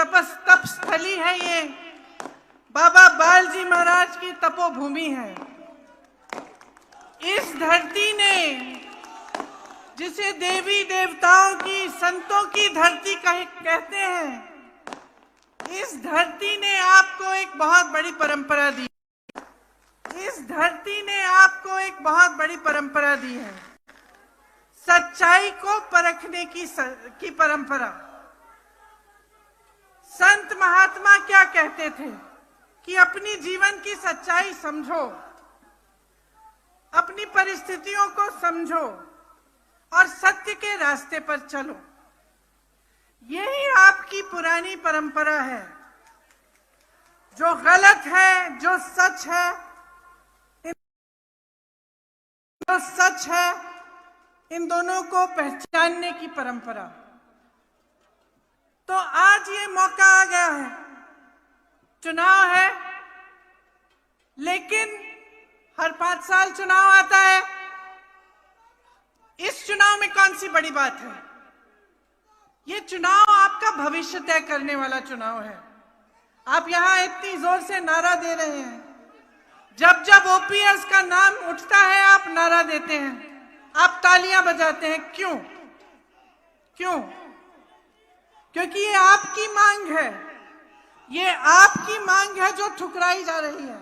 तप स्थली है, ये बाबा बालजी महाराज की तपोभूमि है। इस धरती ने, जिसे देवी देवताओं की, संतों की धरती कहते हैं, इस धरती ने आपको एक बहुत बड़ी परंपरा दी। इस धरती ने आपको एक बहुत बड़ी परंपरा दी है, सच्चाई को परखने की परंपरा। संत महात्मा क्या कहते थे कि अपनी जीवन की सच्चाई समझो, अपनी परिस्थितियों को समझो और सत्य के रास्ते पर चलो। यही आपकी पुरानी परंपरा है। जो गलत है, जो सच है, इन दोनों को पहचानने की परंपरा। तो आज ये मौका आ गया है, चुनाव है, लेकिन हर 5 साल चुनाव आता है। इस चुनाव में कौन सी बड़ी बात है? ये चुनाव आपका भविष्य तय करने वाला चुनाव है। आप यहां इतनी जोर से नारा दे रहे हैं, जब जब ओपीएस का नाम उठता है आप नारा देते हैं, आप तालियां बजाते हैं। क्यों? क्योंकि ये आपकी मांग है, ये आपकी मांग है जो ठुकराई जा रही है।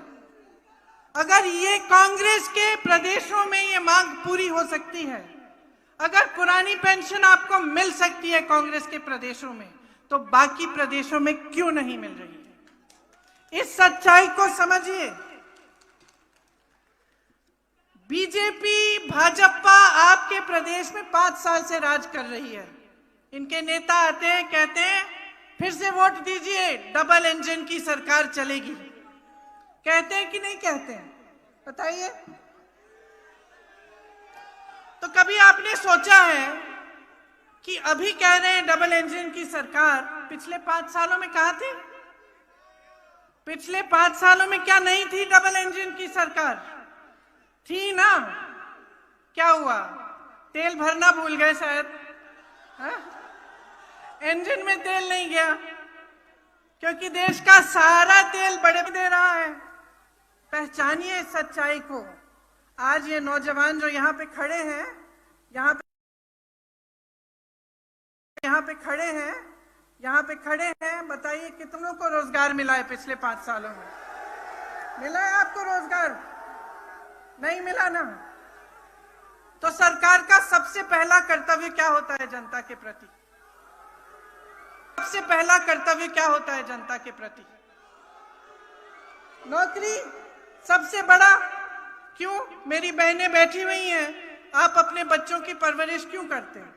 अगर ये कांग्रेस के प्रदेशों में ये मांग पूरी हो सकती है, अगर पुरानी पेंशन आपको मिल सकती है कांग्रेस के प्रदेशों में, तो बाकी प्रदेशों में क्यों नहीं मिल रही है? इस सच्चाई को समझिए। बीजेपी, भाजपा आपके प्रदेश में 5 साल से राज कर रही है। इनके नेता आते हैं, कहते हैं फिर से वोट दीजिए, डबल इंजन की सरकार चलेगी। कहते हैं कि नहीं कहते हैं? बताइए। तो कभी आपने सोचा है कि अभी कह रहे हैं डबल इंजन की सरकार, पिछले 5 सालों में कहां थी? पिछले 5 सालों में क्या नहीं थी डबल इंजन की सरकार? थी ना। क्या हुआ? तेल भरना भूल गए शायद, इंजन में तेल नहीं गया, क्योंकि देश का सारा तेल बड़े दे रहा है। पहचानिए इस सच्चाई को। आज ये नौजवान जो यहाँ पे खड़े हैं, यहाँ पे खड़े हैं, बताइए कितनों को रोजगार मिला है पिछले 5 सालों में? मिला है आपको रोजगार? नहीं मिला ना। तो सरकार का सबसे पहला कर्तव्य क्या होता है जनता के प्रति? सबसे पहला कर्तव्य क्या होता है जनता के प्रति? नौकरी सबसे बड़ा। क्यों? मेरी बहनें बैठी हुई हैं, आप अपने बच्चों की परवरिश क्यों करते हैं?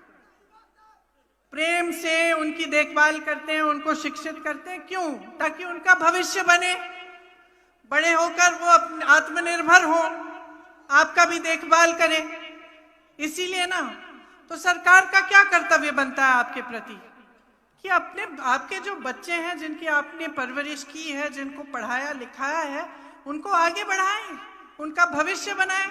प्रेम से उनकी देखभाल करते हैं, उनको शिक्षित करते हैं। क्यों? ताकि उनका भविष्य बने, बड़े होकर वो आत्मनिर्भर हो, आपका भी देखभाल करें। इसीलिए ना, तो सरकार का क्या कर्तव्य बनता है आपके प्रति कि आपके जो बच्चे हैं, जिनकी आपने परवरिश की है, जिनको पढ़ाया लिखाया है, उनको आगे बढ़ाएं, उनका भविष्य बनाएं।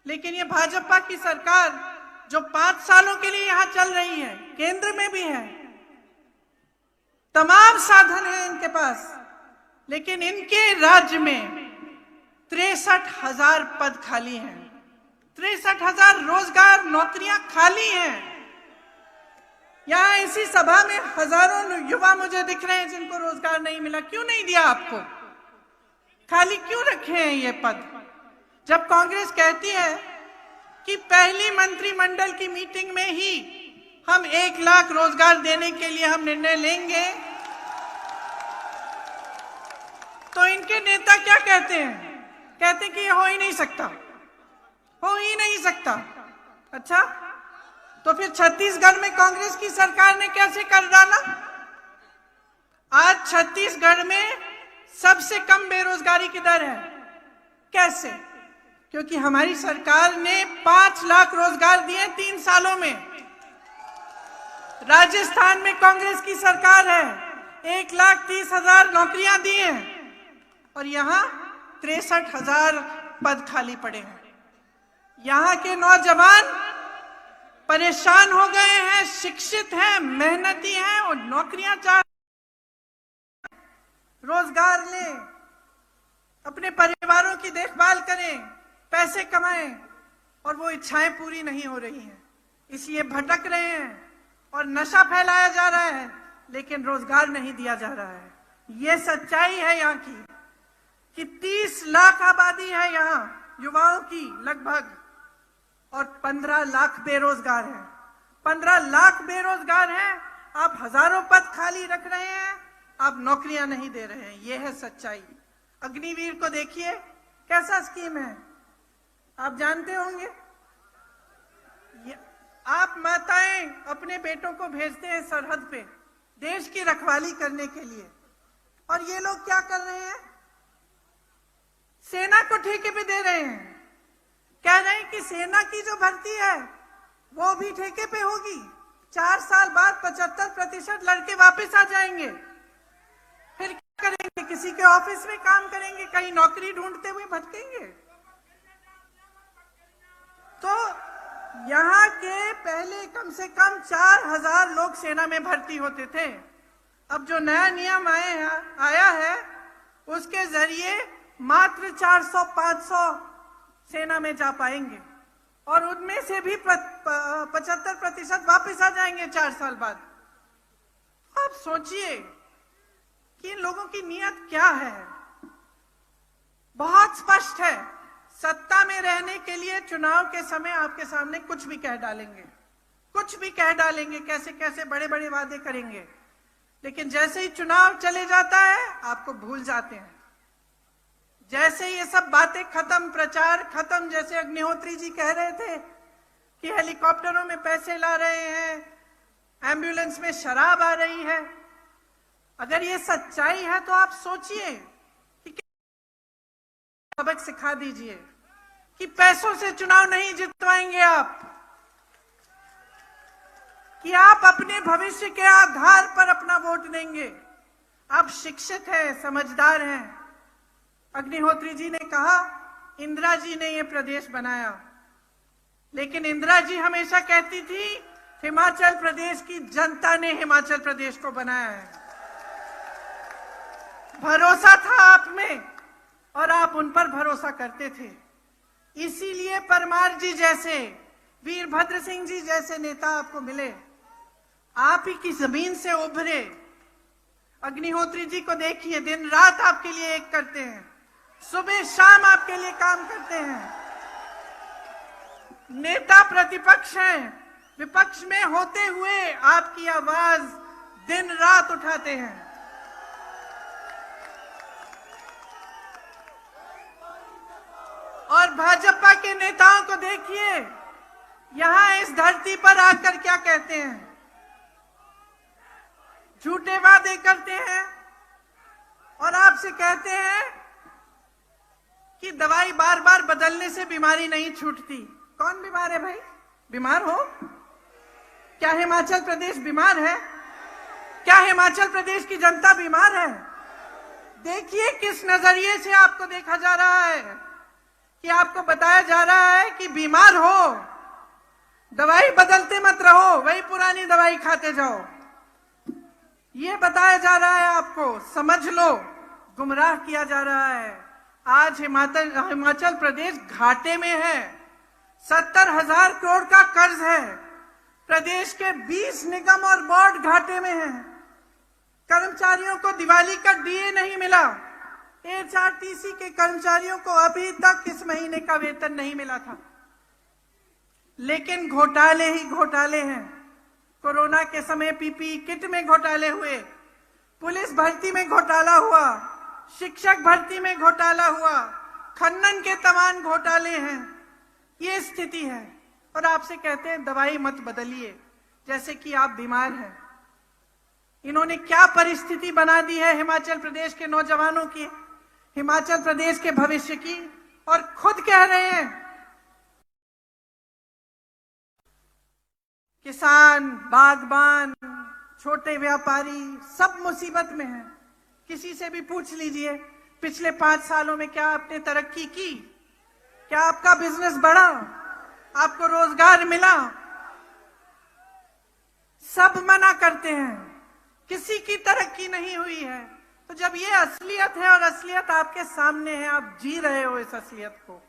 लेकिन ये भाजपा की सरकार जो 5 सालों के लिए यहां चल रही है, केंद्र में भी है, तमाम साधन है इनके पास, लेकिन इनके राज्य में 63,000 पद खाली हैं, 63,000 रोजगार नौकरियां खाली हैं। यहां इसी सभा में हजारों युवा मुझे दिख रहे हैं जिनको रोजगार नहीं मिला। क्यों नहीं दिया आपको? खाली क्यों रखे हैं ये पद? जब कांग्रेस कहती है कि पहली मंत्रिमंडल की मीटिंग में ही हम 1 लाख रोजगार देने के लिए हम निर्णय लेंगे, तो इनके नेता क्या कहते हैं? कहते हैं कि ये हो ही नहीं सकता। अच्छा, तो फिर छत्तीसगढ़ में कांग्रेस की सरकार ने कैसे कर डाला? आज छत्तीसगढ़ में सबसे कम बेरोजगारी की दर है। कैसे? क्योंकि हमारी सरकार ने 5 लाख रोजगार दिए 3 सालों में। राजस्थान में कांग्रेस की सरकार है, 1,30,000 नौकरियां दी हैं, और यहां 63,000 पद खाली पड़े हैं। यहां के नौजवान परेशान हो गए हैं, शिक्षित हैं, मेहनती हैं और नौकरियां चाह रोजगार लें, अपने परिवारों की देखभाल करें, पैसे कमाएं, और वो इच्छाएं पूरी नहीं हो रही हैं, इसलिए भटक रहे हैं और नशा फैलाया जा रहा है, लेकिन रोजगार नहीं दिया जा रहा है। ये सच्चाई है यहाँ की कि 30 लाख आबादी है यहाँ युवाओं की लगभग, और 15 लाख बेरोजगार हैं। 15 लाख बेरोजगार हैं, आप हजारों पद खाली रख रहे हैं, आप नौकरियां नहीं दे रहे हैं। ये है सच्चाई। अग्निवीर को देखिए, कैसा स्कीम है, आप जानते होंगे। आप माताएं अपने बेटों को भेजते हैं सरहद पे देश की रखवाली करने के लिए, और ये लोग क्या कर रहे हैं, सेना को ठेके पे दे रहे हैं। कह रहे हैं कि सेना की जो भर्ती है वो भी ठेके पे होगी, 4 साल बाद 75% लड़के वापस आ जाएंगे। फिर क्या करेंगे, किसी के ऑफिस में काम करेंगे, कहीं नौकरी ढूंढते हुए भटकेंगे। तो यहाँ के पहले कम से कम 4000 लोग सेना में भर्ती होते थे। अब जो नया नियम आया है उसके जरिए मात्र 400-500 सेना में जा पाएंगे, और उनमें से भी 75% वापस आ जाएंगे 4 साल बाद। आप सोचिए कि इन लोगों की नीयत क्या है। बहुत स्पष्ट है, सत्ता में रहने के लिए चुनाव के समय आपके सामने कुछ भी कह डालेंगे, कुछ भी कह डालेंगे, कैसे कैसे बड़े बड़े वादे करेंगे, लेकिन जैसे ही चुनाव चले जाता है आपको भूल जाते हैं। जैसे ये सब बातें खत्म, प्रचार खत्म, जैसे अग्निहोत्री जी कह रहे थे कि हेलीकॉप्टरों में पैसे ला रहे हैं, एम्बुलेंस में शराब आ रही है। अगर ये सच्चाई है तो आप सोचिए कि सबक सिखा दीजिए कि पैसों से चुनाव नहीं जितवाएंगे आप, कि आप अपने भविष्य के आधार पर अपना वोट देंगे। आप शिक्षित हैं, समझदार हैं। अग्निहोत्री जी ने कहा इंदिरा जी ने ये प्रदेश बनाया, लेकिन इंदिरा जी हमेशा कहती थी हिमाचल प्रदेश की जनता ने हिमाचल प्रदेश को बनाया है। भरोसा था आप में और आप उन पर भरोसा करते थे। इसीलिए परमार जी जैसे, वीरभद्र सिंह जी जैसे नेता आपको मिले, आप ही की जमीन से उभरे। अग्निहोत्री जी को देखिए, दिन रात आपके लिए एक करते हैं, सुबह शाम आपके लिए काम करते हैं। नेता प्रतिपक्ष हैं, विपक्ष में होते हुए आपकी आवाज दिन रात उठाते हैं। और भाजपा के नेताओं को देखिए, यहां इस धरती पर आकर क्या कहते हैं, झूठे वादे करते हैं और आपसे कहते हैं कि दवाई बार बार बदलने से बीमारी नहीं छूटती। कौन बीमार है भाई? बीमार हो? क्या हिमाचल प्रदेश बीमार है? क्या हिमाचल प्रदेश की जनता बीमार है? देखिए किस नजरिए से आपको देखा जा रहा है, कि आपको बताया जा रहा है कि बीमार हो, दवाई बदलते मत रहो, वही पुरानी दवाई खाते जाओ। ये बताया जा रहा है आपको, समझ लो, गुमराह किया जा रहा है। आज हिमाचल प्रदेश घाटे में है, 70,000 करोड़ का कर्ज है। प्रदेश के 20 निगम और बोर्ड घाटे में हैं। कर्मचारियों को दिवाली का डीए नहीं मिला। एचआरटीसी के कर्मचारियों को अभी तक इस महीने का वेतन नहीं मिला था। लेकिन घोटाले ही घोटाले हैं। कोरोना के समय पीपीई किट में घोटाले हुए, पुलिस भर्ती में घोटाला हुआ, शिक्षक भर्ती में घोटाला हुआ, खनन के तमाम घोटाले हैं। ये स्थिति है और आपसे कहते हैं दवाई मत बदलिए, जैसे कि आप बीमार हैं। इन्होंने क्या परिस्थिति बना दी है हिमाचल प्रदेश के नौजवानों की, हिमाचल प्रदेश के भविष्य की, और खुद कह रहे हैं किसान, बागबान, छोटे व्यापारी सब मुसीबत में हैं। किसी से भी पूछ लीजिए पिछले 5 सालों में क्या आपने तरक्की की, क्या आपका बिजनेस बढ़ा, आपको रोजगार मिला? सब मना करते हैं, किसी की तरक्की नहीं हुई है। तो जब ये असलियत है और असलियत आपके सामने है, आप जी रहे हो इस असलियत को,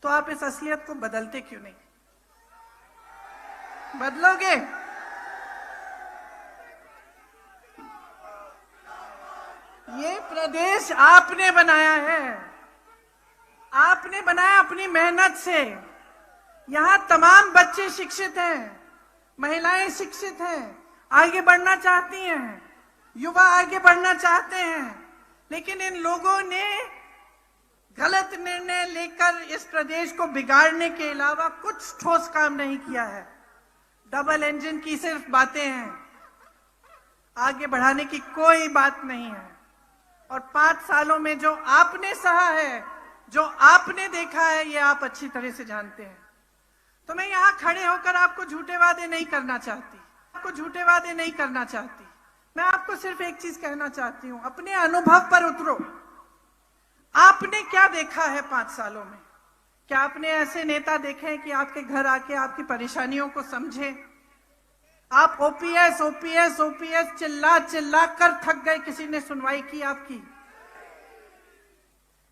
तो आप इस असलियत को बदलते क्यों नहीं? बदलोगे? ये प्रदेश आपने बनाया है, आपने बनाया अपनी मेहनत से। यहां तमाम बच्चे शिक्षित हैं, महिलाएं शिक्षित हैं, आगे बढ़ना चाहती हैं, युवा आगे बढ़ना चाहते हैं, लेकिन इन लोगों ने गलत निर्णय लेकर इस प्रदेश को बिगाड़ने के अलावा कुछ ठोस काम नहीं किया है। डबल इंजन की सिर्फ बातें हैं, आगे बढ़ाने की कोई बात नहीं है। और 5 सालों में जो आपने सहा है, जो आपने देखा है, ये आप अच्छी तरह से जानते हैं। तो मैं यहां खड़े होकर आपको झूठे वादे नहीं करना चाहती, आपको झूठे वादे नहीं करना चाहती। मैं आपको सिर्फ एक चीज कहना चाहती हूं, अपने अनुभव पर उतरो। आपने क्या देखा है 5 सालों में? क्या आपने ऐसे नेता देखे हैं कि आपके घर आके आपकी परेशानियों को समझे? आप ओपीएस ओपीएस ओपीएस चिल्ला चिल्ला कर थक गए, किसी ने सुनवाई की आपकी?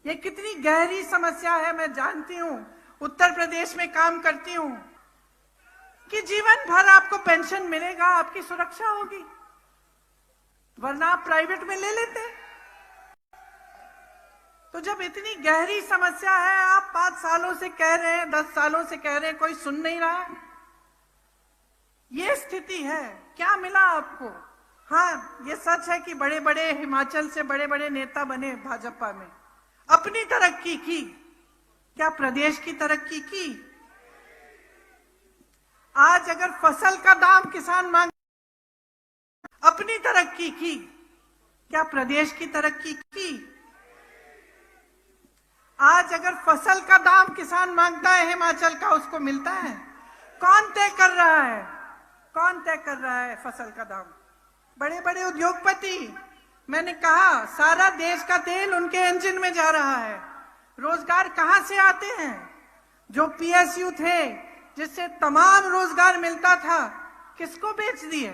ये कितनी गहरी समस्या है, मैं जानती हूं, उत्तर प्रदेश में काम करती हूं, कि जीवन भर आपको पेंशन मिलेगा, आपकी सुरक्षा होगी, वरना आप प्राइवेट में ले लेते। तो जब इतनी गहरी समस्या है, आप 5 सालों से कह रहे हैं, 10 सालों से कह रहे हैं, कोई सुन नहीं रहा है। ये स्थिति है। क्या मिला आपको? हाँ, ये सच है कि बड़े बड़े हिमाचल से बड़े बड़े नेता बने भाजपा में, अपनी तरक्की की। क्या प्रदेश की तरक्की की? आज अगर फसल का दाम किसान मांग, अपनी तरक्की की। क्या प्रदेश की तरक्की की? आज अगर फसल का दाम किसान मांगता है हिमाचल का, उसको मिलता है? कौन तय कर रहा है? कौन तय कर रहा है फसल का दाम? बड़े बड़े उद्योगपति। मैंने कहा, सारा देश का तेल उनके इंजन में जा रहा है। रोजगार कहां से आते हैं? जो पीएसयू थे, जिससे तमाम रोजगार मिलता था, किसको बेच दिए?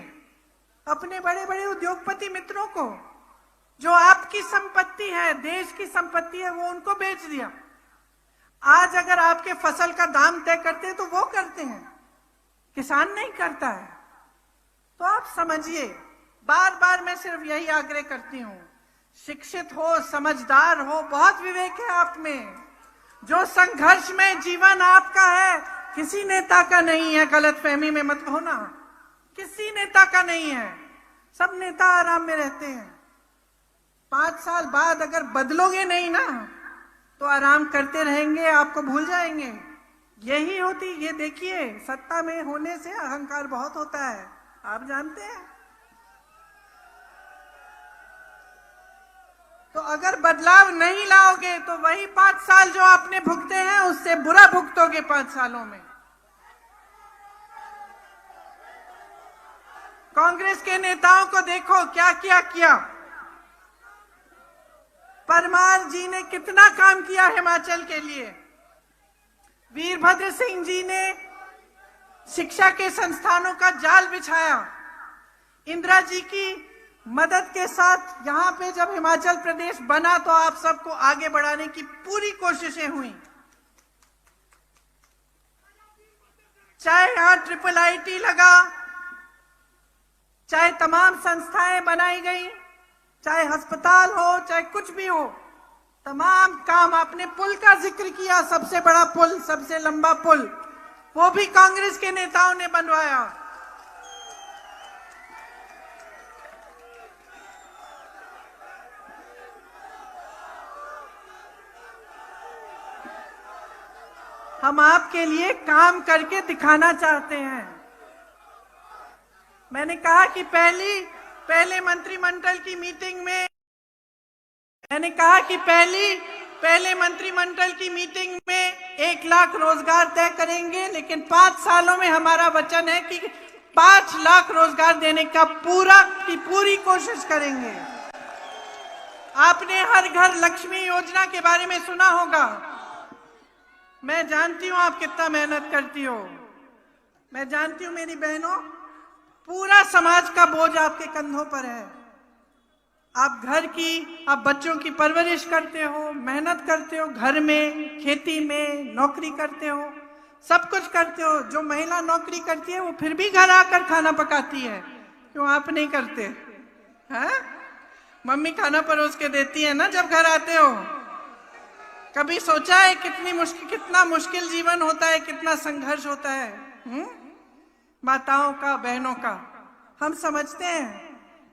अपने बड़े बड़े उद्योगपति मित्रों को। जो आपकी संपत्ति है, देश की संपत्ति है, वो उनको बेच दिया। आज अगर आपके फसल का दाम तय करते हैं तो वो करते हैं, किसान नहीं करता है। तो आप समझिए, बार बार मैं सिर्फ यही आग्रह करती हूं, शिक्षित हो, समझदार हो, बहुत विवेक है आप में। जो संघर्ष में जीवन आपका है, किसी नेता का नहीं है, गलतफहमी में मत होना, किसी नेता का नहीं है। सब नेता आराम में रहते हैं। 5 साल बाद अगर बदलोगे नहीं ना, तो आराम करते रहेंगे, आपको भूल जाएंगे। यही होती, ये देखिए, सत्ता में होने से अहंकार बहुत होता है, आप जानते हैं। तो अगर बदलाव नहीं लाओगे तो वही 5 साल जो आपने भुगते हैं, उससे बुरा भुगतोगे 5 सालों में। कांग्रेस के नेताओं को देखो, क्या किया। परमार जी ने कितना काम किया हिमाचल के लिए। वीरभद्र सिंह जी ने शिक्षा के संस्थानों का जाल बिछाया। इंदिरा जी की मदद के साथ यहाँ पे जब हिमाचल प्रदेश बना, तो आप सबको आगे बढ़ाने की पूरी कोशिशें हुई। चाहे यहाँ IIIT लगा, चाहे तमाम संस्थाएं बनाई गई, चाहे अस्पताल हो, चाहे कुछ भी हो, तमाम काम। आपने पुल का जिक्र किया, सबसे बड़ा पुल, सबसे लंबा पुल, वो भी कांग्रेस के नेताओं ने बनवाया। हम आपके लिए काम करके दिखाना चाहते हैं। मैंने कहा कि पहले मंत्रिमंडल की मीटिंग में, मैंने कहा कि पहले मंत्रिमंडल की मीटिंग में 1 लाख रोजगार तय करेंगे, लेकिन 5 सालों में हमारा वचन है कि 5 लाख रोजगार देने का पूरी कोशिश करेंगे। आपने हर घर लक्ष्मी योजना के बारे में सुना होगा। मैं जानती हूं आप कितना मेहनत करती हो। मैं जानती हूं मेरी बहनों, पूरा समाज का बोझ आपके कंधों पर है। आप बच्चों की परवरिश करते हो, मेहनत करते हो, घर में, खेती में, नौकरी करते हो, सब कुछ करते हो। जो महिला नौकरी करती है वो फिर भी घर आकर खाना पकाती है, क्यों आप नहीं करते हैं? मम्मी खाना परोस के देती है ना जब घर आते हो। कभी सोचा है कितना मुश्किल जीवन होता है, कितना संघर्ष होता है माताओं का, बहनों का, हम समझते हैं।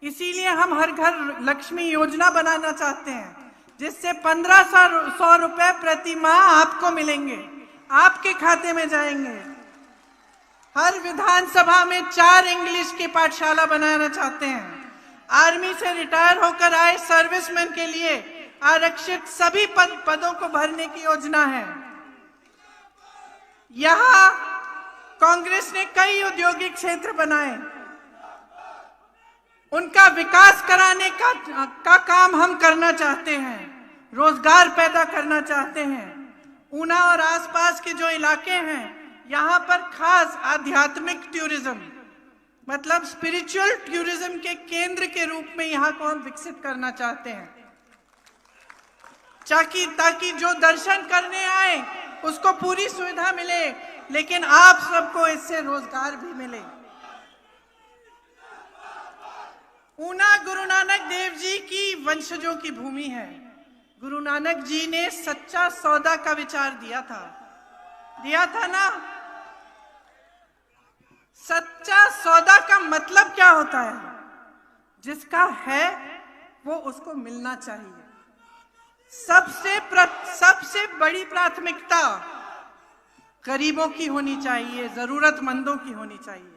इसीलिए हम हर घर लक्ष्मी योजना बनाना चाहते हैं, जिससे 1500 रुपए प्रति माह आपको मिलेंगे, आपके खाते में जाएंगे। हर विधानसभा में 4 इंग्लिश की पाठशाला बनाना चाहते हैं। आर्मी से रिटायर होकर आए सर्विसमैन के लिए आरक्षित सभी पदों को भरने की योजना है। यहां कांग्रेस ने कई औद्योगिक क्षेत्र बनाए, उनका विकास कराने का काम हम करना चाहते हैं, रोजगार पैदा करना चाहते हैं। ऊना और आसपास के जो इलाके हैं, यहाँ पर खास आध्यात्मिक टूरिज्म, मतलब स्पिरिचुअल टूरिज्म के केंद्र के रूप में यहाँ को हम विकसित करना चाहते हैं, ताकि जो दर्शन करने आए उसको पूरी सुविधा मिले, लेकिन आप सबको इससे रोजगार भी मिले। ऊना गुरु नानक देव जी की वंशजों की भूमि है। गुरु नानक जी ने सच्चा सौदा का विचार दिया था ना। सच्चा सौदा का मतलब क्या होता है? जिसका है वो उसको मिलना चाहिए। सबसे बड़ी प्राथमिकता गरीबों की होनी चाहिए, जरूरतमंदों की होनी चाहिए,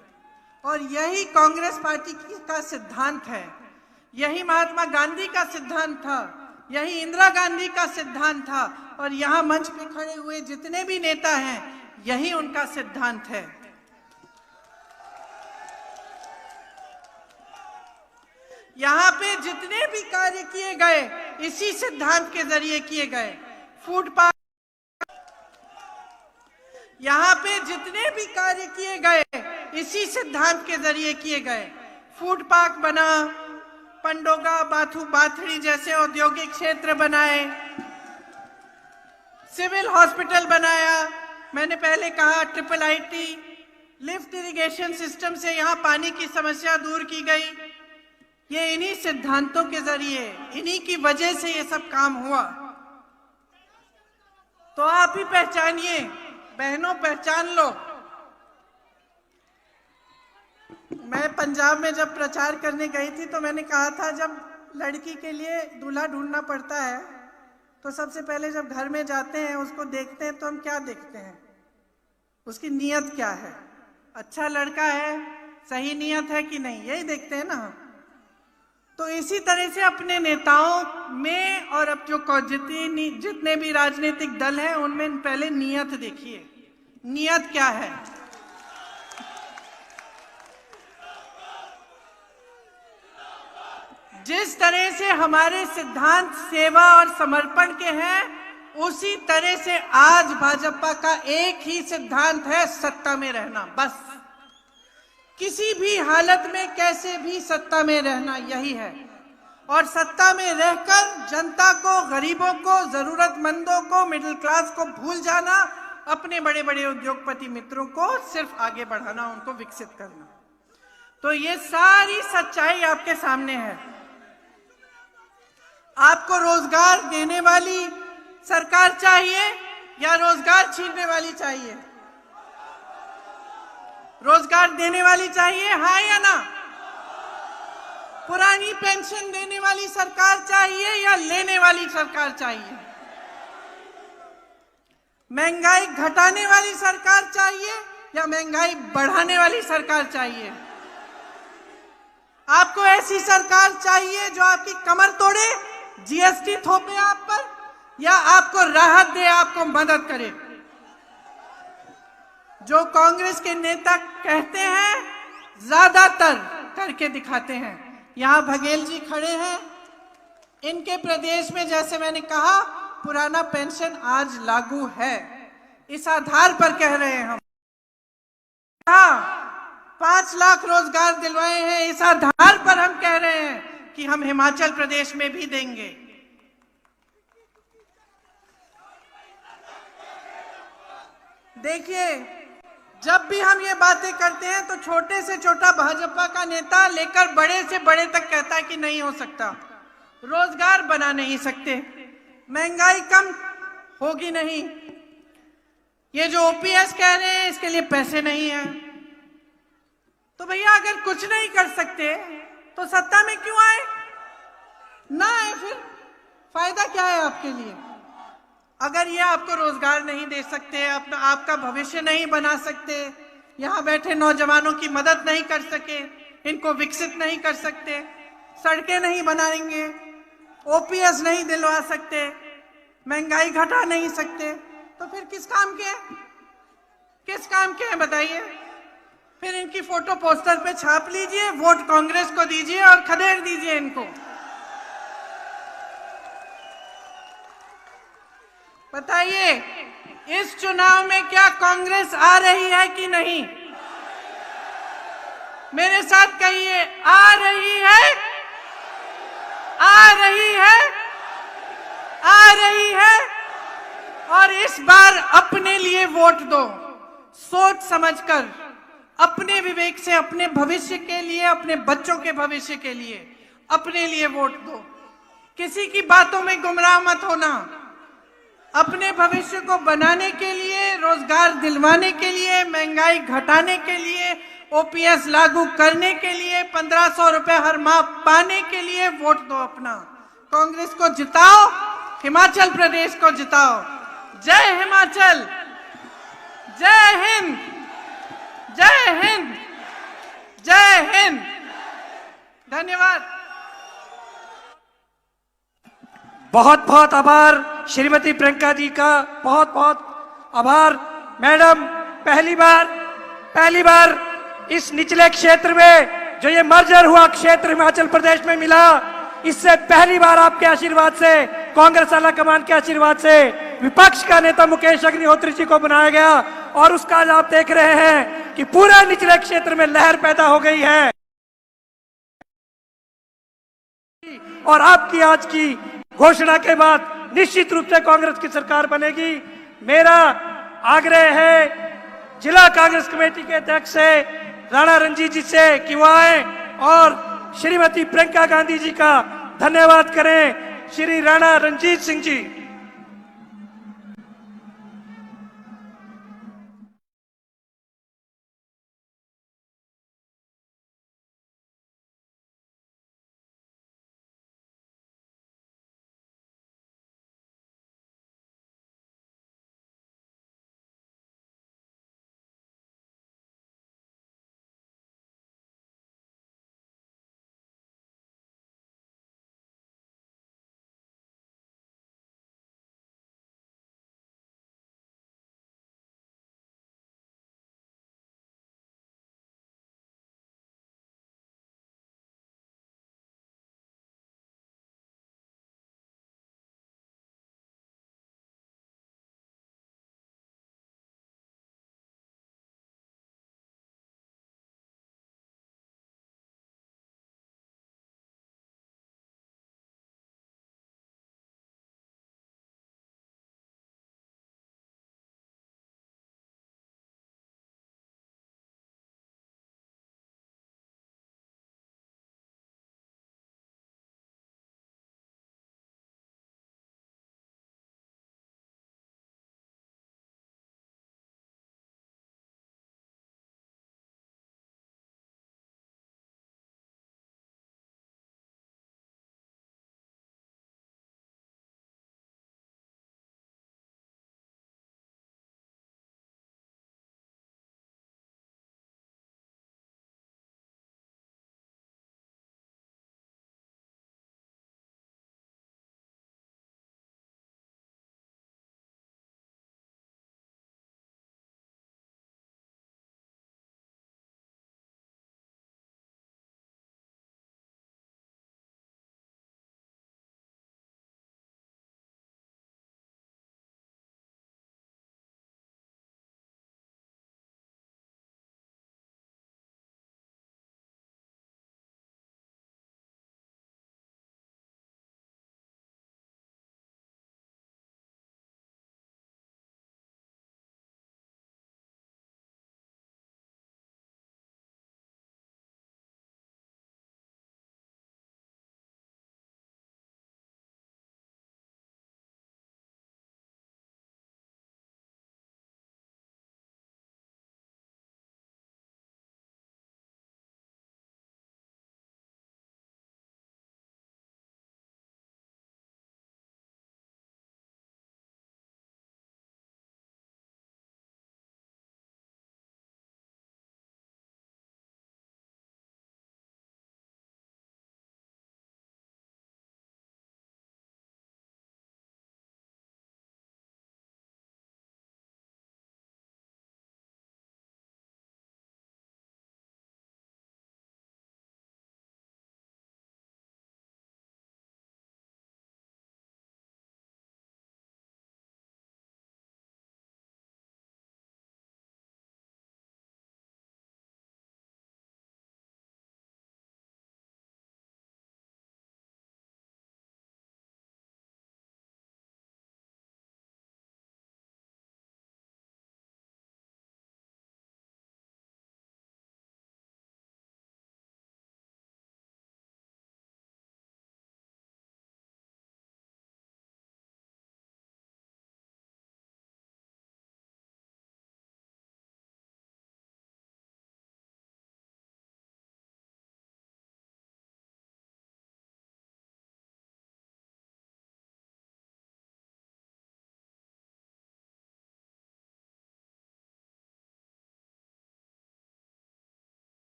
और यही कांग्रेस पार्टी का सिद्धांत है। यही महात्मा गांधी का सिद्धांत था, यही इंदिरा गांधी का सिद्धांत था, और यहाँ मंच पे खड़े हुए जितने भी नेता हैं, यही उनका सिद्धांत है। यहाँ पे जितने भी कार्य किए गए इसी सिद्धांत के जरिए किए गए। फूड पार्क, यहाँ पे जितने भी कार्य किए गए इसी सिद्धांत के जरिए किए गए। फूड पार्क बना, पंडोगा, बाथड़ी जैसे औद्योगिक क्षेत्र बनाए, सिविल हॉस्पिटल बनाया। मैंने पहले कहा IIIT, लिफ्ट इरिगेशन सिस्टम से यहाँ पानी की समस्या दूर की गई। ये इन्हीं सिद्धांतों के जरिए, इन्हीं की वजह से ये सब काम हुआ। तो आप ही पहचानिए, बहनों पहचान लो। मैं पंजाब में जब प्रचार करने गई थी तो मैंने कहा था, जब लड़की के लिए दूल्हा ढूंढना पड़ता है तो सबसे पहले जब घर में जाते हैं उसको देखते हैं तो हम क्या देखते हैं? उसकी नीयत क्या है? अच्छा लड़का है, सही नीयत है कि नहीं, यही देखते हैं ना। तो इसी तरह से अपने नेताओं में और अब जितने भी राजनीतिक दल हैं उनमें पहले नीयत देखिए, नीयत क्या है। जिस तरह से हमारे सिद्धांत सेवा और समर्पण के हैं, उसी तरह से आज भाजपा का एक ही सिद्धांत है, सत्ता में रहना। बस किसी भी हालत में कैसे भी सत्ता में रहना, यही है। और सत्ता में रहकर जनता को, गरीबों को, जरूरतमंदों को, मिडिल क्लास को भूल जाना, अपने बड़े बड़े उद्योगपति मित्रों को सिर्फ आगे बढ़ाना, उनको विकसित करना। तो ये सारी सच्चाई आपके सामने है। आपको रोजगार देने वाली सरकार चाहिए या रोजगार छीनने वाली चाहिए? रोजगार देने वाली चाहिए, हाँ या ना? पुरानी पेंशन देने वाली सरकार चाहिए या लेने वाली सरकार चाहिए? महंगाई घटाने वाली सरकार चाहिए या महंगाई बढ़ाने वाली सरकार चाहिए? आपको ऐसी सरकार चाहिए जो आपकी कमर तोड़े, जीएसटी थोपे आप पर, या आपको राहत दे, आपको मदद करे? जो कांग्रेस के नेता कहते हैं, ज्यादातर करके दिखाते हैं। यहाँ बघेल जी खड़े हैं, इनके प्रदेश में जैसे मैंने कहा पुराना पेंशन आज लागू है, इस आधार पर कह रहे हैं हम। 5 लाख रोजगार दिलवाए हैं, इस आधार पर हम कह रहे हैं कि हम हिमाचल प्रदेश में भी देंगे। देखिए, जब भी हम ये बातें करते हैं तो छोटे से छोटा भाजपा का नेता लेकर बड़े से बड़े तक कहता है कि नहीं हो सकता, रोजगार बना नहीं सकते, महंगाई कम होगी नहीं, ये जो ओपीएस कह रहे हैं इसके लिए पैसे नहीं है। तो भैया अगर कुछ नहीं कर सकते तो सत्ता में क्यों आए? ना आए, फिर फायदा क्या है आपके लिए? अगर ये आपको रोजगार नहीं दे सकते, अपना आपका भविष्य नहीं बना सकते, यहाँ बैठे नौजवानों की मदद नहीं कर सके, इनको विकसित नहीं कर सकते, सड़कें नहीं बनाएंगे, ओपीएस नहीं दिलवा सकते, महंगाई घटा नहीं सकते, तो फिर किस काम के हैं? किस काम के हैं बताइए? फिर इनकी फोटो पोस्टर पे छाप लीजिए, वोट कांग्रेस को दीजिए और खदेड़ दीजिए इनको। बताइए, इस चुनाव में क्या कांग्रेस आ रही है कि नहीं? मेरे साथ कहिए, आ रही है, आ रही है, आ रही है। और इस बार अपने लिए वोट दो, सोच समझकर, अपने विवेक से, अपने भविष्य के लिए, अपने बच्चों के भविष्य के लिए, अपने लिए वोट दो। किसी की बातों में गुमराह मत होना। अपने भविष्य को बनाने के लिए, रोजगार दिलवाने के लिए, महंगाई घटाने के लिए, ओपीएस लागू करने के लिए, 1500 रुपए हर माह पाने के लिए वोट दो अपना। कांग्रेस को जिताओ, हिमाचल प्रदेश को जिताओ। जय हिमाचल, जय हिंद, जय हिंद, जय हिंद। धन्यवाद। बहुत बहुत आभार श्रीमती प्रियंका जी का, बहुत बहुत आभार। मैडम, पहली बार इस निचले क्षेत्र में जो ये मर्जर हुआ क्षेत्र हिमाचल प्रदेश में मिला, इससे पहली बार आपके आशीर्वाद से, कांग्रेस आला कमान के आशीर्वाद से विपक्ष का नेता मुकेश अग्निहोत्री जी को बनाया गया और उसका आज आप देख रहे हैं कि पूरे निचले क्षेत्र में लहर पैदा हो गई है। और आपकी आज की घोषणा के बाद निश्चित रूप से कांग्रेस की सरकार बनेगी। मेरा आग्रह है जिला कांग्रेस कमेटी के अध्यक्ष से, राणा रणजीत जी से कि वो आए और श्रीमती प्रियंका गांधी जी का धन्यवाद करें। श्री राणा रणजीत सिंह जी।